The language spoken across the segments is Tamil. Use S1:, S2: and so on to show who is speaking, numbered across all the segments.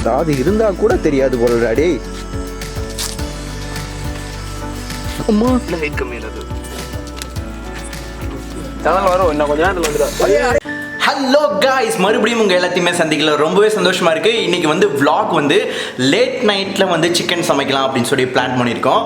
S1: ஏதாவது இருந்தா கூட தெரியாது போலடா டேய். அம்மா ஹைட் கம்மியானது சேனல் வரும் இன்னும் கொஞ்ச நேரத்துல வந்துடும். ஹலோ காய்ஸ், மறுபடியும் உங்கள் எல்லாத்தையுமே சந்திக்கல ரொம்பவே சந்தோஷமாக இருக்குது. இன்றைக்கி வந்து vlog வந்து லேட் நைட்டில் வந்து சிக்கன் சமைக்கலாம் அப்படின்னு சொல்லி பிளான் பண்ணியிருக்கோம்.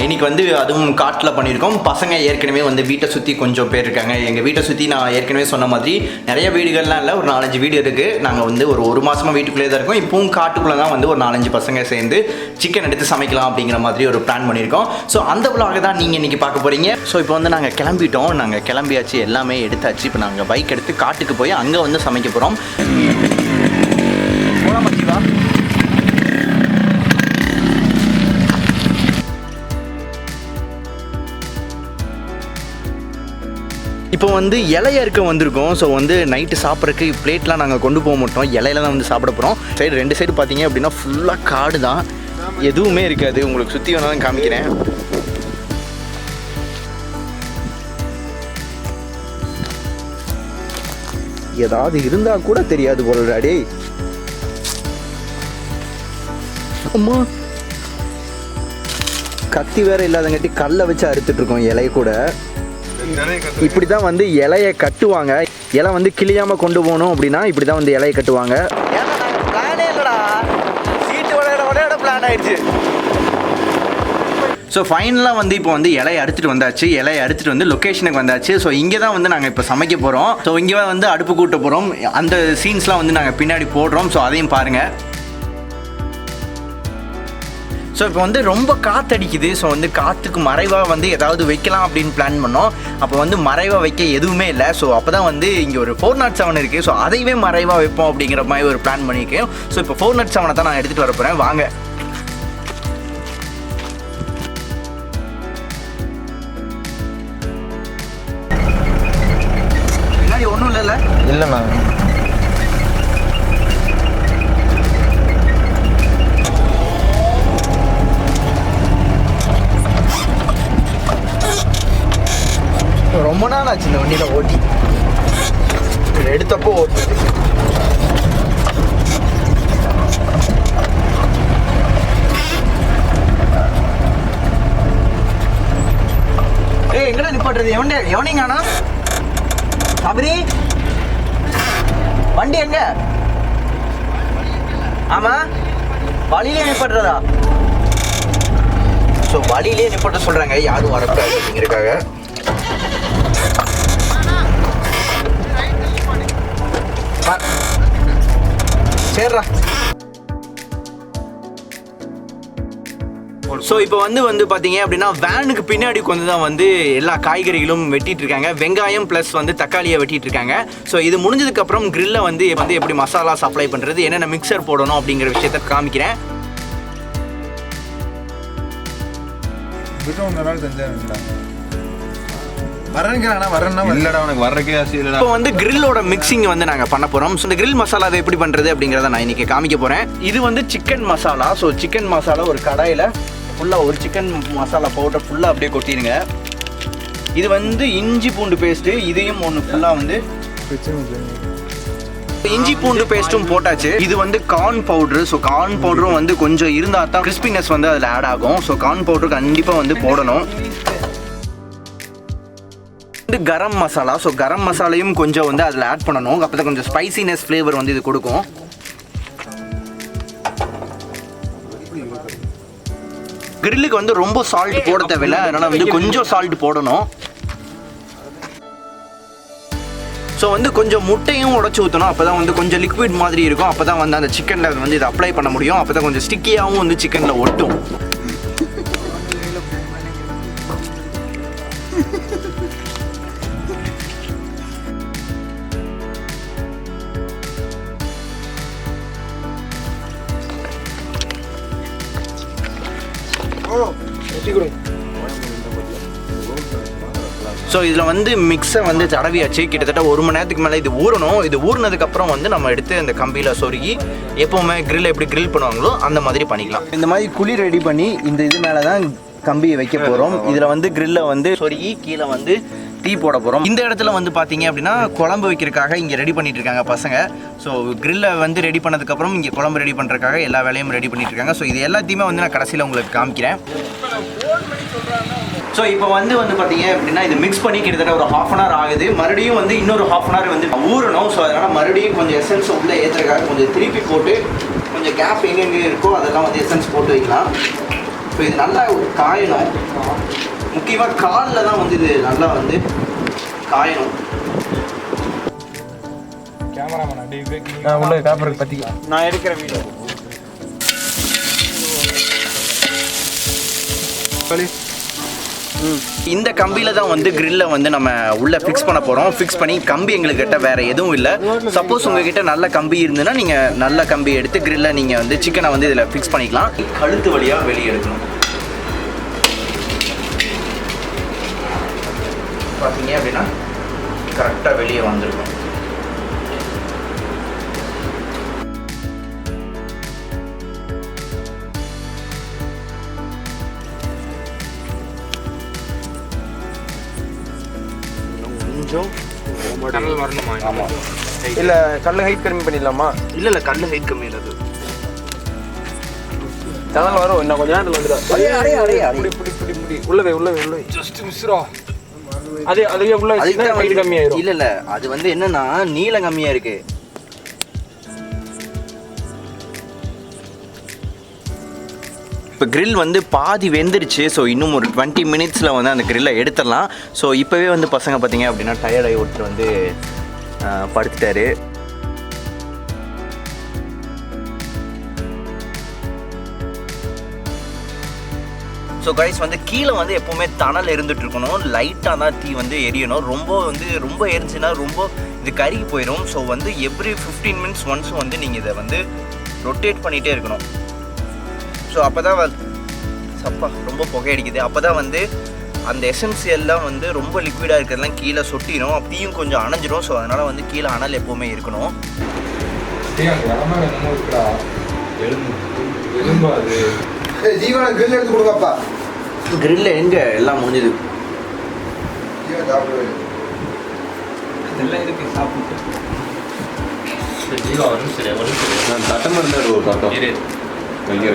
S1: இன்றைக்கி வந்து அதுவும் காட்டில் பண்ணியிருக்கோம். பசங்க ஏற்கனவே வந்து வீட்டை சுற்றி கொஞ்சம் பேர் இருக்காங்க. எங்கள் வீட்டை சுற்றி நான் ஏற்கனவே சொன்ன மாதிரி நிறைய வீடுகள்லாம் இல்லை, ஒரு 4-5 வீடு இருக்குது. நாங்கள் வந்து ஒரு மாதமாக வீட்டுக்குள்ளே தான் இருக்கோம். இப்போவும் காட்டுக்குள்ளே தான் வந்து ஒரு 4-5 பசங்க சேர்ந்து சிக்கன் எடுத்து சமைக்கலாம் அப்படிங்கிற மாதிரி ஒரு பிளான் பண்ணியிருக்கோம். ஸோ அந்த vlog தான் நீங்கள் இன்றைக்கி பார்க்க போகிறீங்க. ஸோ இப்போ வந்து நாங்கள் கிளம்பிட்டோம், நாங்கள் கிளம்பியாச்சு, எல்லாமே எடுத்தாச்சு. இப்போ நாங்கள் பைக் எடுத்து காட்டுக்கு போய் அங்கே வந்து சமைக்க போகிறோம். போகலாமா ஜீவா? இப்போ வந்து இலைய இருக்க வந்திருக்கோம். ஸோ வந்து நைட்டு சாப்பிட்றதுக்கு பிளேட்லாம் நாங்கள் கொண்டு போக மாட்டோம், இலையில தான் வந்து சாப்பிட போகிறோம். சைடு 2 சைடு பார்த்தீங்க அப்படின்னா ஃபுல்லாக காடு தான், எதுவுமே இருக்காது. உங்களுக்கு சுற்றி வேணாலும் காமிக்கிறேன். ஏதாவது இருந்தா கூட தெரியாது போலடா டேய். அம்மா கத்தி வேற இல்லாதங்காட்டி கல்லை வச்சு அறுத்துட்டு இருக்கோம் இலைய கூட. இப்படி தான் வந்து இலையை கட்டுவாங்க. இலை வந்து கிளியாம கொண்டு போகணும் அப்படின்னா இப்படி தான் வந்து இலையை கட்டுவாங்க. பிளானே இல்லடா, சீட்டு விளையாட பிளான் ஆயிடுச்சு. ஸோ ஃபைனலாக வந்து இப்போ வந்து இலையை அறுத்துட்டு வந்தாச்சு. இலையை அறுத்துட்டு வந்து லொக்கேஷனுக்கு வந்தாச்சு. ஸோ இங்கே தான் வந்து நாங்கள் இப்போ சமைக்க போகிறோம். ஸோ இங்கே வந்து அடுப்பு கூட்ட போகிறோம். அந்த சீன்ஸ்லாம் வந்து நாங்கள் பின்னாடி போடுறோம். ஸோ அதையும் பாருங்கள். ஸோ இப்போ வந்து ரொம்ப காற்றடிக்குது. ஸோ வந்து காற்றுக்கு மறைவாக வந்து ஏதாவது வைக்கலாம் அப்படின்னு பிளான் பண்ணோம். அப்போ வந்து மறைவாக வைக்க எதுவுமே இல்லை. ஸோ அப்போ தான் வந்து இங்கே ஒரு 407 இருக்குது. ஸோ அதையவே மறைவாக வைப்போம் அப்படிங்கிற மாதிரி ஒரு பிளான் பண்ணியிருக்கேன். ஸோ இப்போ 407 தான் நான் எடுத்துகிட்டு வர போகிறேன். வாங்க. ஒன்றும் இல்லைல்ல? இல்லைண்ணா. ரொம்ப நாள் ஆச்சு இந்த வண்டியில் ஓட்டி, எடுத்தப்போ ஓட்டு. எங்கடா நிப்பாட்டுறது? எவனைங்கானா? சபரி வண்டி எங்க? ஆமா, வழியிலே நிப்பாட்டுறதா? ஸோ வழியிலே நிப்பாட்ட சொல்றாங்க, யாரும் வரக்கூடாது அப்படிங்கிறதுக்காக. சரிடா. ஸோ இப்போ வந்து பார்த்தீங்க அப்படின்னா வேனுக்கு பின்னாடி கொஞ்சம் தான் வந்து எல்லா காய்கறிகளும் வெட்டிட்டு இருக்காங்க. வெங்காயம் ப்ளஸ் வந்து தக்காளியை வெட்டிட்டு இருக்காங்க. ஸோ இது முடிஞ்சதுக்கப்புறம் கிரில்ல வந்து எப்படி மசாலா சப்ளை பண்ணுறது, என்னென்ன மிக்சர் போடணும் அப்படிங்கிற விஷயத்த காமிக்கிறேன். இப்போ வந்து கிரில்லோட மிக்சிங் வந்து நாங்கள் பண்ண போகிறோம். ஸோ இந்த கிரில் மசாலாவை எப்படி பண்ணுறது அப்படிங்கிறத நான் இன்னைக்கு காமிக்க போகிறேன். இது வந்து chicken masala. So chicken masala ஒரு கடாயில் ஃபுல்லாக ஒரு சிக்கன் மசாலா பவுடர் ஃபுல்லாக அப்படியே கொட்டிடுங்க. இது வந்து இஞ்சி பூண்டு பேஸ்ட்டு, இதையும் ஒன்று ஃபுல்லாக வந்து இஞ்சி பூண்டு பேஸ்ட்டும் போட்டாச்சு. இது வந்து கார்ன் பவுட்ரு. ஸோ கார்ன் பவுடரும் வந்து கொஞ்சம் இருந்தால் தான் கிறிஸ்பினஸ் வந்து அதில் ஆட் ஆகும். ஸோ கார்ன் பவுடர் கண்டிப்பாக வந்து போடணும். வந்து கரம் மசாலா. ஸோ கரம் மசாலையும் கொஞ்சம் வந்து அதில் ஆட் பண்ணணும். அப்போ தான் கொஞ்சம் ஸ்பைசினஸ் ஃப்ளேவர் வந்து இது கொடுக்கும். கிரில்லுக்கு வந்து ரொம்ப சால்ட் போட தேவையில்லை, அதனால் வந்து கொஞ்சம் சால்ட் போடணும். ஸோ வந்து கொஞ்சம் முட்டையும் உடச்சி ஊற்றணும். அப்போ தான் வந்து கொஞ்சம் லிக்விட் மாதிரி இருக்கும். அப்போ தான் வந்து அந்த சிக்கனில் வந்து இதை அப்ளை பண்ண முடியும். அப்போ தான் கொஞ்சம் ஸ்டிக்கியாகவும் வந்து சிக்கனில் ஒட்டும். ஸோ இதில் வந்து மிக்ஸை வந்து தடவியாச்சு. கிட்டத்தட்ட 1 மணி நேரத்துக்கு மேலே இது ஊறணும். இது ஊறினதுக்கப்புறம் வந்து நம்ம எடுத்து அந்த கம்பியில் சொருகி எப்போவுமே கிரில் எப்படி கிரில் பண்ணுவாங்களோ அந்த மாதிரி பண்ணிக்கலாம். இந்த மாதிரி குழி ரெடி பண்ணி இந்த இது மேலே தான் கம்பியை வைக்க போகிறோம். இதில் வந்து கிரில்லை வந்து சொருகி கீழே வந்து டீ போட போகிறோம். இந்த இடத்துல வந்து பார்த்தீங்க அப்படின்னா குழம்பு வைக்கிறதுக்காக இங்கே ரெடி பண்ணிட்டு இருக்காங்க பசங்க. ஸோ கிரில்லை வந்து ரெடி பண்ணதுக்கப்புறம் இங்கே குழம்பு ரெடி பண்ணுறதுக்காக எல்லா வேலையும் ரெடி பண்ணிட்டு இருக்காங்க. ஸோ இது எல்லாத்தையுமே வந்து நான் கடைசியில் உங்களுக்கு காமிக்கிறேன். ஸோ இப்போ வந்து பார்த்தீங்க அப்படின்னா இது மிக்ஸ் பண்ணி கிட்டத்தட்ட ஒரு ½ அன் ஹவர் ஆகுது. மறுபடியும் வந்து இன்னொரு ½ அன் ஹவர் வந்து ஊறணும். ஸோ அதனால் மறுபடியும் கொஞ்சம் எசன்ஸ் உள்ளே ஏற்றுறதுக்காக கொஞ்சம் திருப்பி போட்டு கொஞ்சம் கேப் எங்கெங்கே இருக்கோ அதெல்லாம் வந்து எசன்ஸ் போட்டு வைக்கலாம். ஸோ இது நல்லா காயணும். முக்கியமாக காலில் தான் வந்து இது நல்லா வந்து காயணும்.
S2: கேமராமேன் உள்ள பேப்பருக்கு பற்றி நான் எடுக்கிற வீடியோ
S1: இந்த கம்பியில் தான் வந்து கிரில்லை வந்து நம்ம உள்ளே ஃபிக்ஸ் பண்ண போகிறோம். ஃபிக்ஸ் பண்ணி கம்பி எங்கள்கிட்ட வேறு எதுவும் இல்லை. சப்போஸ் உங்ககிட்ட நல்ல கம்பி இருந்ததுன்னா நீங்கள் நல்ல கம்பி எடுத்து கிரில்லை நீங்கள் வந்து சிக்கனை வந்து இதில் ஃபிக்ஸ் பண்ணிக்கலாம். கழுத்து வழியாக வெளியே எடுக்கணும். பார்த்தீங்க அப்படின்னா கரெக்டாக வெளியே வந்துருக்கும்.
S2: கடல் வரணுமா? ஆமாம். இல்லை கல் ஹைட் கம்மி பண்ணிடலாமா?
S1: இல்லை கல் ஹைட் கம்மி இல்லை.
S2: கடல் வரும். இன்னும் கொஞ்சம் நேரத்தில் வந்துடும். உள்ளவே ஜஸ்ட் மிஸ்ரா. அதுவே உள்ள ஹைட் கம்மியாயிரும்.
S1: இல்லை அது வந்து என்னன்னா நீளம் கம்மியாக இருக்கு. இப்போ கிரில் வந்து பாதி வெந்துருச்சு. ஸோ இன்னும் ஒரு 20 மினிட்ஸில் வந்து அந்த கிரில்லை எடுத்துடலாம். ஸோ இப்போவே வந்து பசங்க பார்த்தீங்க அப்படின்னா டயர்டாகி ஒருத்தர் வந்து படுத்துட்டாரு. ஸோ கைஸ் வந்து கீழே வந்து எப்போவுமே தணல் இருந்துகிட்டு இருக்கணும். லைட்டாக தான் தீ வந்து எரியணும். ரொம்ப எரிஞ்சுன்னா ரொம்ப இது கருகி போயிடும். ஸோ வந்து எவ்ரி 15 மினிட்ஸ் ஒன்ஸும் வந்து நீங்கள் இதை வந்து ரொட்டேட் பண்ணிகிட்டே இருக்கணும். ஸோ அப்போ தான் சப்பா ரொம்ப புகையடிக்குது. அப்போ தான் வந்து அந்த எசென்சியெல்லாம் வந்து ரொம்ப லிக்விடாக இருக்கிறதுலாம் கீழே சொட்டிடும். அப்பயும் கொஞ்சம் அணைஞ்சிடும். ஸோ அதனால் வந்து கீழே அனல் எப்போவுமே இருக்கணும். கிரில்ல எங்கே எல்லாம் முடிஞ்சுது.
S3: தட்டம் இருந்தார் ஒரு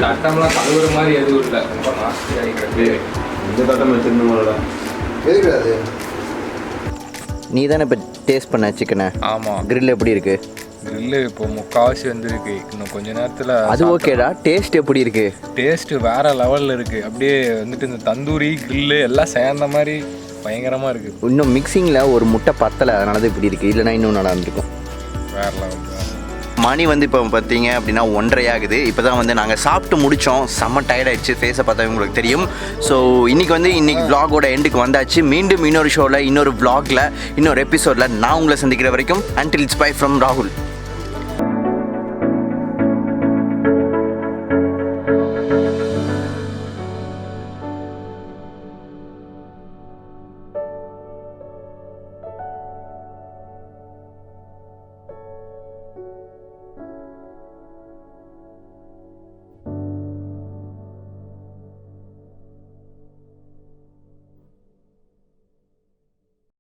S2: தட்டம்லாம் கழுவுற மாதிரி எதுவும் இல்லை. ரொம்ப நாஸ்தி ஆகிக்கிறது.
S3: இந்த தட்டம் வச்சிருந்தோம்ல
S2: எதுக்காது?
S1: நீ தானே இப்போ டேஸ்ட் பண்ண சிக்கனை?
S2: ஆமாம்.
S1: கிரில் எப்படி இருக்கு?
S2: கிரில்லு இப்போ முக்கால்வாசி வந்துருக்கு. இன்னும் கொஞ்ச நேரத்தில்
S1: அது ஓகேடா. டேஸ்ட் எப்படி இருக்கு?
S2: டேஸ்ட்டு வேறு லெவலில் இருக்குது. அப்படியே வந்துட்டு இந்த தந்தூரி கிரில்லு எல்லாம் சேர்ந்த மாதிரி பயங்கரமாக இருக்குது.
S1: இன்னும் மிக்சிங்கில் ஒரு முட்டை பத்தலை, அதனால தான் இப்படி இருக்குது. இல்லைனா இன்னும் நல்லா இருந்திருக்கும்.
S2: வேறு லெவல்.
S1: மணி வந்து இப்போ பார்த்தீங்க அப்படின்னா 1:30 ஆகுது. இப்போ தான் வந்து நாங்கள் சாப்பிட்டு முடித்தோம். செம்ம டயர்ட் ஆகிடுச்சு. ஃபேஸை பார்த்தா உங்களுக்கு தெரியும். ஸோ இன்றைக்கி விலாகோட எண்டுக்கு வந்தாச்சு. மீண்டும் இன்னொரு ஷோவில் இன்னொரு விலாகில் இன்னொரு எபிசோடில் நான் உங்களை சந்திக்கிற வரைக்கும் until it's bye from ராகுல்.